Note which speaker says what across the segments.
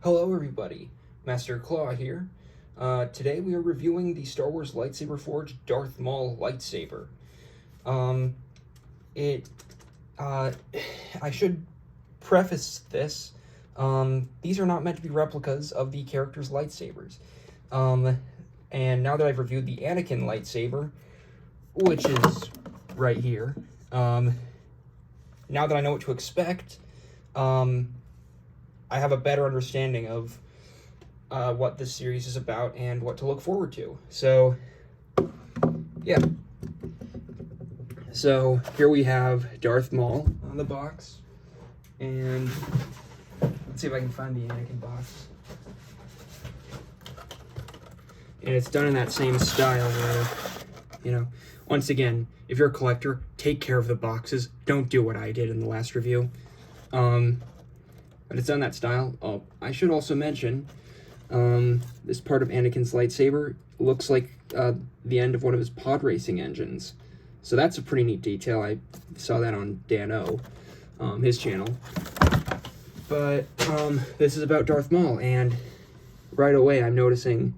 Speaker 1: Hello everybody, Master Claw here. Today we are reviewing the Star Wars Lightsaber Forge Darth Maul lightsaber. I should preface this, these are not meant to be replicas of the characters' lightsabers. And now that I've reviewed the Anakin lightsaber, which is right here, now that I know what to expect, I have a better understanding of what this series is about and what to look forward to. So, yeah. So, here we have Darth Maul on the box. And let's see if I can find the Anakin box. And it's done in that same style where, you know, once again, if you're a collector, take care of the boxes. Don't do what I did in the last review. But it's done that style. Oh, I should also mention, this part of Anakin's lightsaber looks like the end of one of his pod racing engines. So that's a pretty neat detail. I saw that on Dan O, his channel. But this is about Darth Maul, and right away I'm noticing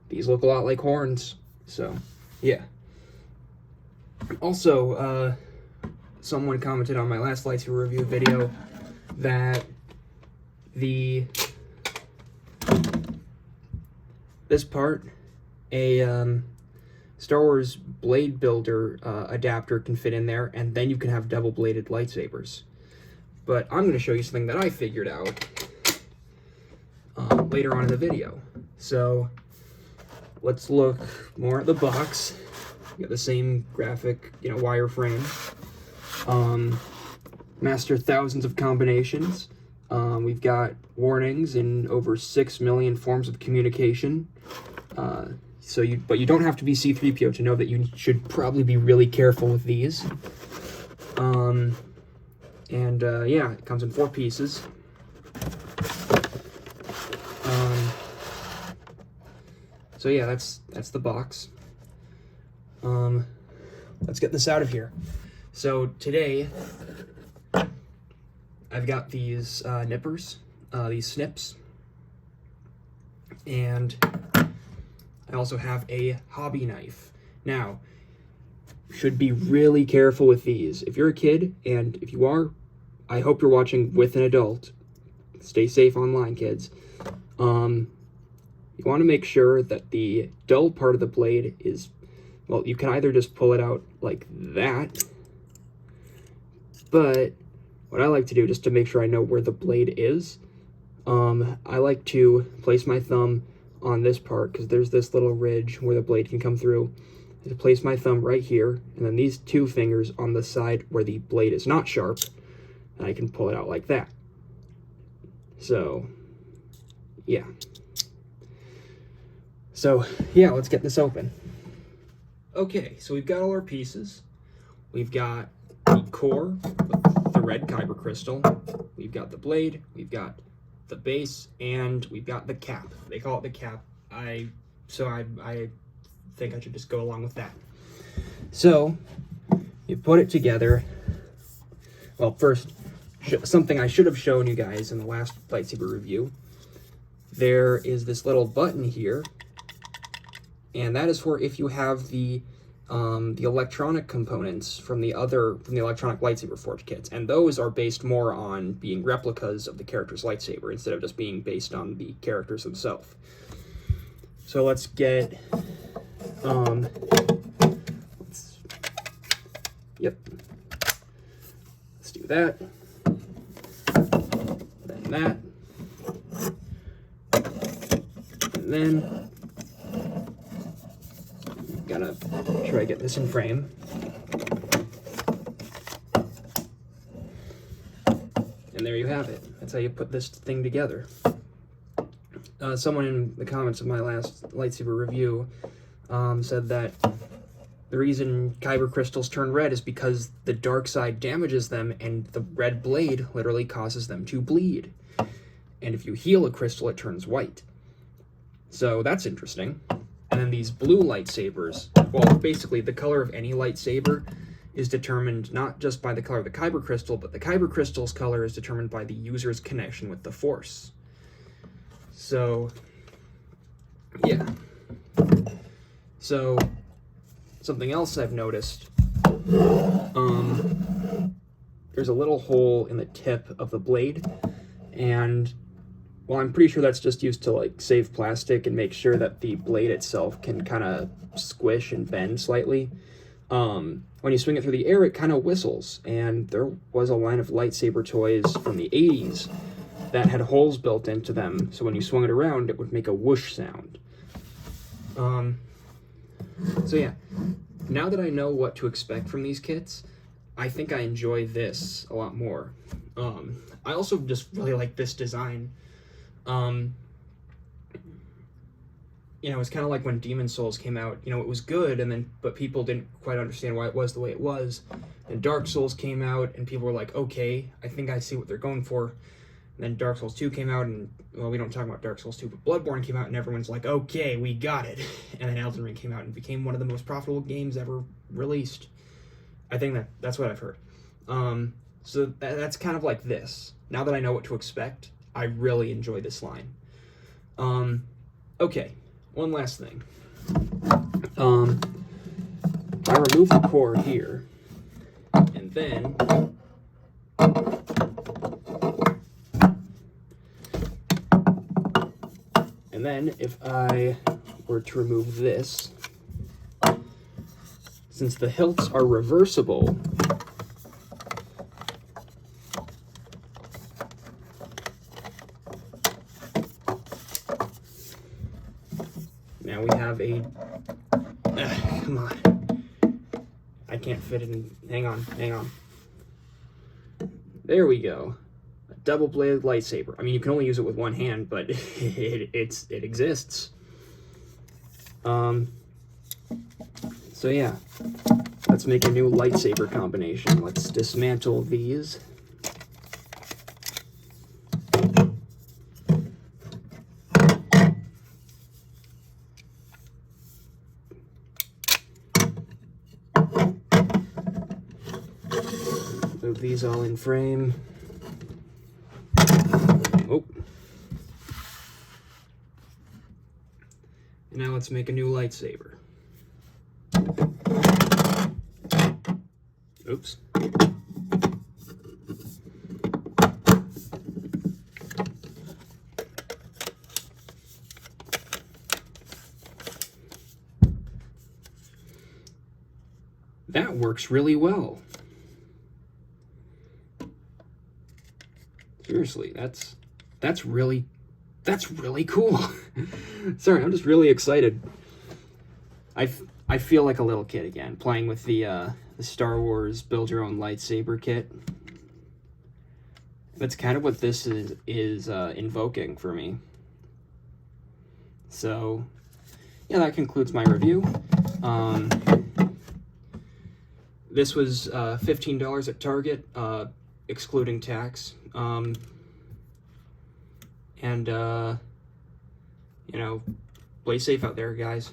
Speaker 1: these look a lot like horns. So, yeah. Also, someone commented on my last lightsaber review video that this part, a Star Wars blade builder adapter can fit in there, and then you can have double-bladed lightsabers. But I'm going to show you something that I figured out later on in the video. So let's look more at the box. You got the same graphic, wireframe. Master thousands of combinations. We've got warnings in over 6 million forms of communication. But you don't have to be C-3PO to know that you should probably be really careful with these. Yeah, it comes in 4 pieces. So yeah, that's the box. Let's get this out of here. So today, I've got these nippers, these snips, and I also have a hobby knife. Now, should be really careful with these. If you're a kid, and if you are, I hope you're watching with an adult. Stay safe online, kids. You want to make sure that the dull part of the blade is, well, you can either just pull it out like that, but what I like to do, just to make sure I know where the blade is, I like to place my thumb on this part, because there's this little ridge where the blade can come through. I place my thumb right here, and then these 2 fingers on the side where the blade is not sharp, and I can pull it out like that. So, yeah. So, yeah, let's get this open. Okay, so we've got all our pieces. We've got the core with the red kyber crystal. We've got the blade. We've got the base, and we've got the cap. They call it the cap. I think I should just go along with that. So, you put it together. Well, first, something I should have shown you guys in the last lightsaber review. There is this little button here, and that is for if you have the electronic components from the electronic lightsaber forge kits, and those are based more on being replicas of the character's lightsaber instead of just being based on the characters themselves. So let's get, yep, let's do that, then that, and then gotta try to get this in frame. And there you have it. That's how you put this thing together. Someone in the comments of my last lightsaber review said that the reason kyber crystals turn red is because the dark side damages them, and the red blade literally causes them to bleed. And if you heal a crystal, it turns white. So that's interesting. And then these blue lightsabers, well, basically the color of any lightsaber is determined not just by the color of the kyber crystal, but the kyber crystal's color is determined by the user's connection with the Force. So, yeah. So, something else I've noticed, there's a little hole in the tip of the blade, and well, I'm pretty sure that's just used to like save plastic and make sure that the blade itself can kind of squish and bend slightly. When you swing it through the air, it kind of whistles, and there was a line of lightsaber toys from the 80s that had holes built into them, so when you swung it around, it would make a whoosh sound. So yeah, now that I know what to expect from these kits, I think I enjoy this a lot more. I also just really like this design. You know, it's kind of like when Demon Souls came out. You know, it was good, but people didn't quite understand why it was the way it was. And Dark Souls came out, and people were like, okay, I think I see what they're going for. And then Dark Souls 2 came out, and, well, we don't talk about Dark Souls 2, but Bloodborne came out, and everyone's like, okay, we got it. And then Elden Ring came out and became one of the most profitable games ever released. I think that's what I've heard. So that's kind of like this. Now that I know what to expect, I really enjoy this line. Okay, one last thing. I remove the core here, and then if I were to remove this, since the hilts are reversible, now we have a, come on, I can't fit it in, hang on, there we go, a double-bladed lightsaber. I mean, you can only use it with one hand, but it exists. So yeah, let's make a new lightsaber combination. Let's dismantle these. Move these all in frame. Oh. And now let's make a new lightsaber. Oops. That works really well. Seriously, that's really cool. Sorry, I'm just really excited. I feel like a little kid again, playing with the Star Wars Build Your Own Lightsaber kit. That's kind of what this is invoking for me. So, yeah, that concludes my review. This was $15 at Target, excluding tax. You know, play safe out there, guys.